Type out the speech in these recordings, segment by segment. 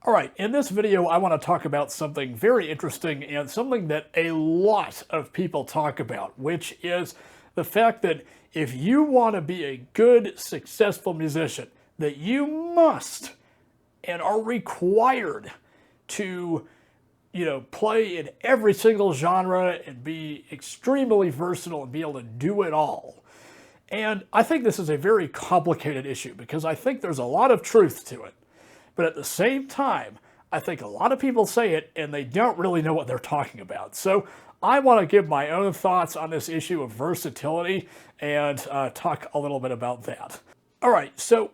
All right, in this video, I want to talk about something very interesting and something that a lot of people talk about, which is the fact that if you want to be a good, successful musician, that you must and are required to, play in every single genre and be extremely versatile and be able to do it all. And I think this is a very complicated issue because I think there's a lot of truth to it. But at the same time, I think a lot of people say it and they don't really know what they're talking about. So I want to give my own thoughts on this issue of versatility and talk a little bit about that. All right, so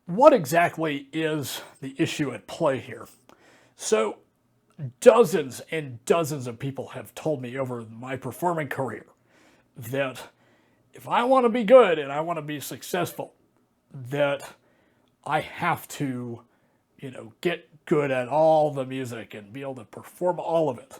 what exactly is the issue at play here? So dozens and dozens of people have told me over my performing career that if I want to be good and I want to be successful, that I have to get good at all the music and be able to perform all of it.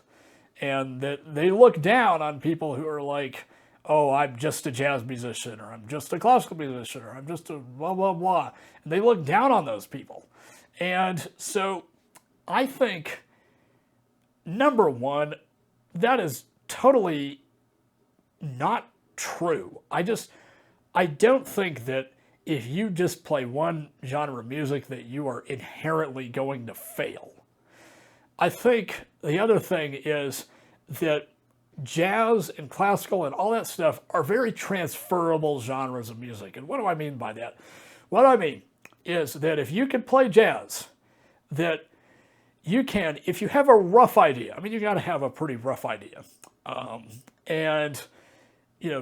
And that they look down on people who are like, oh, I'm just a jazz musician, or I'm just a classical musician, or I'm just a blah, blah, blah. And they look down on those people. And so I think, number one, that is totally not true. I don't think that if you just play one genre of music that you are inherently going to fail. I think the other thing is that jazz and classical and all that stuff are very transferable genres of music. And what do I mean by that? What I mean is that if you can play jazz, that you can, if you have a rough idea, I mean, you got to have a pretty rough idea, and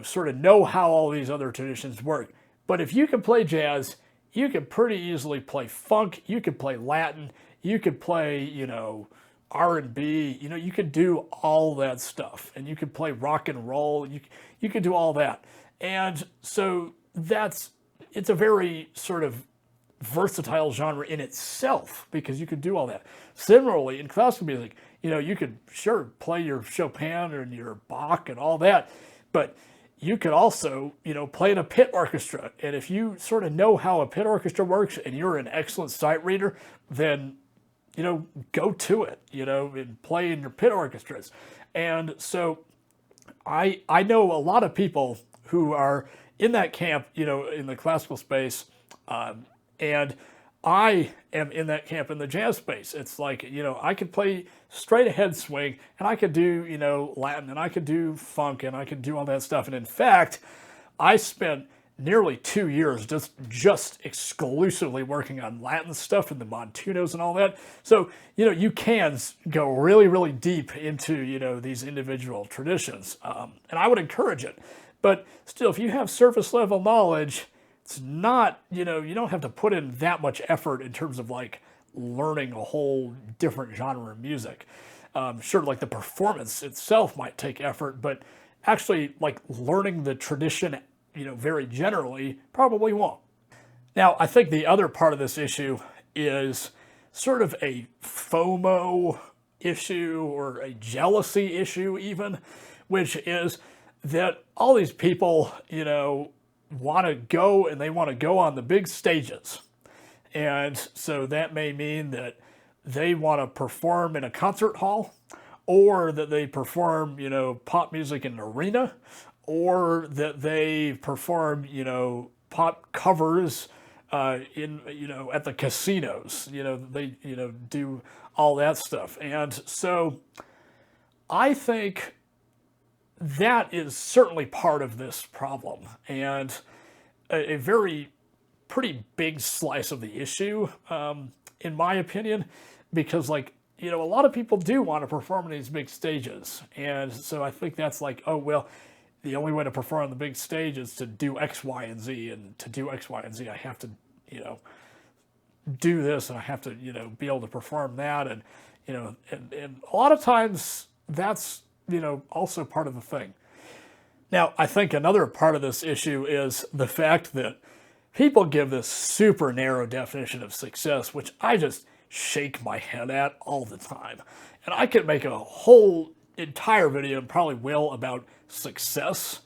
sort of know how all these other traditions work. But if you can play jazz, you can pretty easily play funk, you can play Latin, you could play, R&B, you could do all that stuff. And you could play rock and roll, you could do all that. And so it's a very sort of versatile genre in itself because you could do all that. Similarly, in classical music, you could sure play your Chopin and your Bach and all that, but you could also, play in a pit orchestra. And if you sort of know how a pit orchestra works and you're an excellent sight reader, then, go to it, and play in your pit orchestras. And so I know a lot of people who are in that camp, in the classical space, and I am in that camp in the jazz space. It's like, I could play straight ahead swing and I could do, Latin and I could do funk and I could do all that stuff. And in fact, I spent nearly 2 years just exclusively working on Latin stuff and the montunos and all that. So, you can go really, really deep into, these individual traditions. And I would encourage it. But still, if you have surface level knowledge, it's not, you don't have to put in that much effort in terms of like learning a whole different genre of music. Sure, like the performance itself might take effort, but actually like learning the tradition, very generally probably won't. Now, I think the other part of this issue is sort of a FOMO issue or a jealousy issue even, which is that all these people, want to go and they want to go on the big stages. And so that may mean that they want to perform in a concert hall, or that they perform, pop music in an arena, or that they perform, pop covers in, at the casinos. They, do all that stuff. And so I think that is certainly part of this problem, and a very pretty big slice of the issue, in my opinion, because a lot of people do want to perform on these big stages. And so I think that's like, oh, well, the only way to perform on the big stage is to do X, Y, and Z. And to do X, Y, and Z, I have to, do this, and I have to, be able to perform that. And, and a lot of times that's, also part of the thing. Now, I think another part of this issue is the fact that people give this super narrow definition of success, which I just shake my head at all the time. And I could make a whole entire video, and probably will, about success,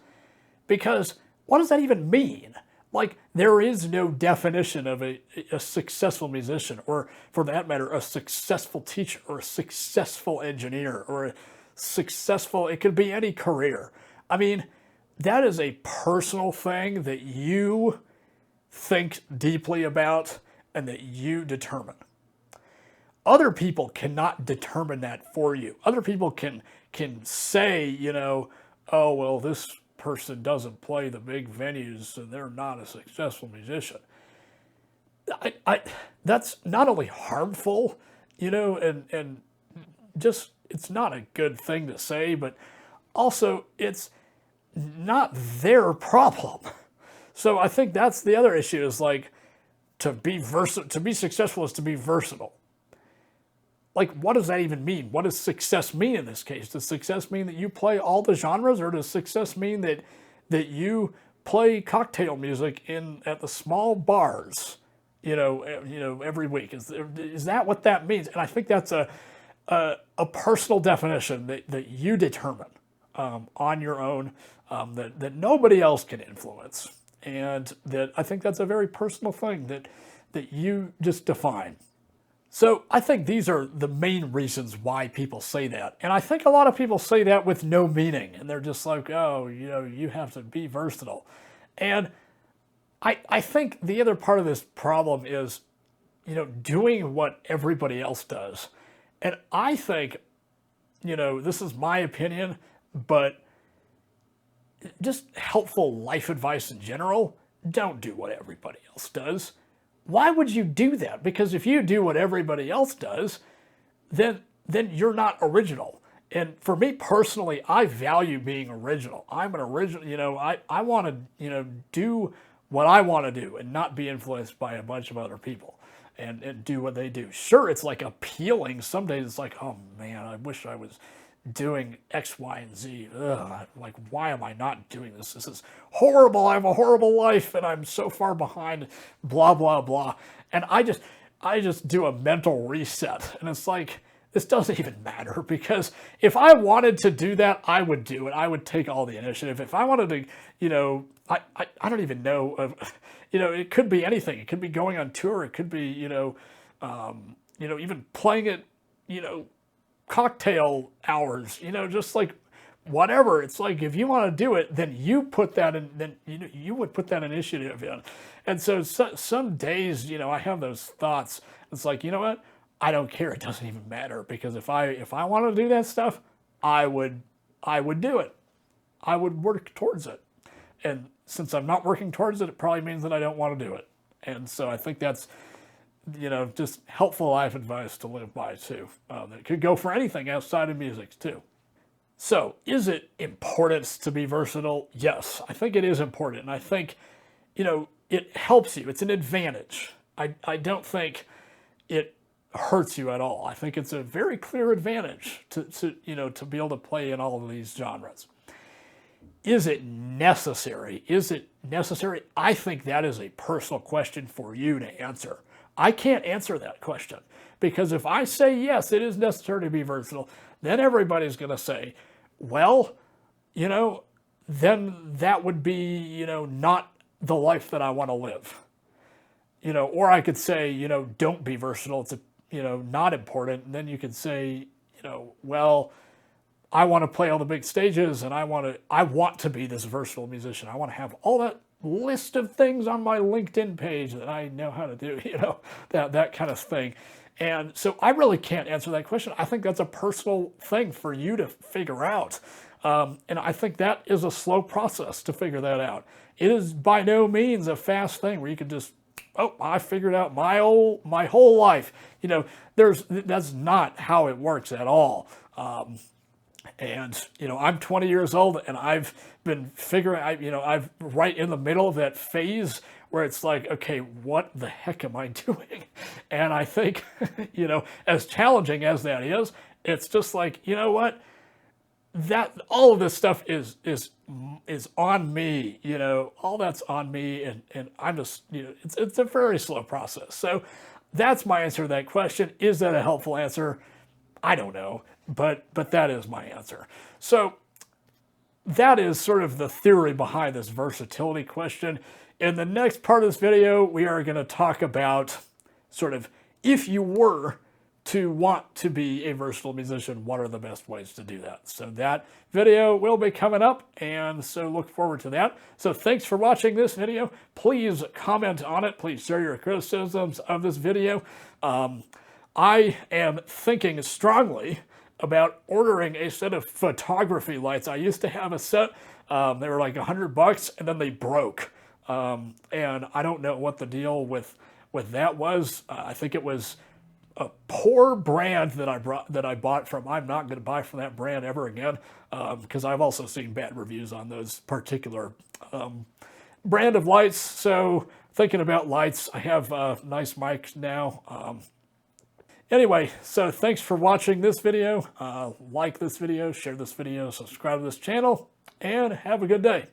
because what does that even mean? Like, there is no definition of a successful musician, or for that matter, a successful teacher, or a successful engineer, or a successful, it could be any career. I mean, that is a personal thing that you think deeply about and that you determine. Other people cannot determine that for you. Other people can say, oh, well, this person doesn't play the big venues and they're not a successful musician. That's not only harmful, and just, it's not a good thing to say, but also it's not their problem. So I think that's the other issue, is like, to be successful is to be versatile. Like, what does that even mean? What does success mean in this case? Does success mean that you play all the genres, or does success mean that you play cocktail music at the small bars, every week? Is that what that means? And I think that's a personal definition that you determine on your own, that nobody else can influence, and that I think that's a very personal thing that you just define. So I think these are the main reasons why people say that. And I think a lot of people say that with no meaning. And they're just like, oh, you have to be versatile. And I think the other part of this problem is, doing what everybody else does. And I think, this is my opinion, but just helpful life advice in general, don't do what everybody else does. Why would you do that? Because if you do what everybody else does, then you're not original. And for me personally, I value being original. I'm an original, I want to, do what I want to do and not be influenced by a bunch of other people and do what they do. Sure, it's like appealing. Some days it's like, oh man, I wish I was doing X, Y, and Z. Ugh, like, why am I not doing this? This is horrible. I have a horrible life and I'm so far behind, blah, blah, blah. And I just do a mental reset. And it's like, this doesn't even matter, because if I wanted to do that, I would do it. I would take all the initiative. If I wanted to, I don't even know, it could be anything. It could be going on tour. It could be, even playing it, cocktail hours, just like whatever. It's like, if you want to do it, then you put that in, then you would put that initiative in. And so some days, I have those thoughts. It's like, you know what? I don't care. It doesn't even matter, because if I want to do that stuff, I would do it. I would work towards it. And since I'm not working towards it, it probably means that I don't want to do it. And so I think that's, just helpful life advice to live by too. That could go for anything outside of music too. So, is it important to be versatile? Yes, I think it is important. And I think, it helps you. It's an advantage. I don't think it hurts you at all. I think it's a very clear advantage to be able to play in all of these genres. Is it necessary? Is it necessary? I think that is a personal question for you to answer. I can't answer that question, because if I say yes, it is necessary to be versatile, then everybody's going to say, well, then that would be, not the life that I want to live. Or I could say, don't be versatile. It's not important. And then you could say, well, I want to play all the big stages, and I want to be this versatile musician. I want to have all that list of things on my LinkedIn page that I know how to do, that kind of thing. And so I really can't answer that question. I think that's a personal thing for you to figure out. And I think that is a slow process to figure that out. It is by no means a fast thing where you can just, oh, I figured out my whole life. That's not how it works at all. And, I'm 20 years old, and I've been figuring, I'm right in the middle of that phase where it's like, okay, what the heck am I doing? And I think, as challenging as that is, it's just like, you know what? That all of this stuff is on me, all that's on me, and I'm just, it's a very slow process. So that's my answer to that question. Is that a helpful answer? I don't know, but that is my answer. So that is sort of the theory behind this versatility question. In the next part of this video, we are going to talk about sort of if you were to want to be a versatile musician, what are the best ways to do that? So that video will be coming up, and so look forward to that. So thanks for watching this video. Please comment on it. Please share your criticisms of this video. I am thinking strongly about ordering a set of photography lights. I used to have a set. They were like $100, and then they broke. And I don't know what the deal with that was. I think it was a poor brand that I bought from. I'm not going to buy from that brand ever again, because I've also seen bad reviews on those particular brand of lights. So thinking about lights, I have nice mics now. Anyway, so thanks for watching this video. Like this video, share this video, subscribe to this channel, and have a good day.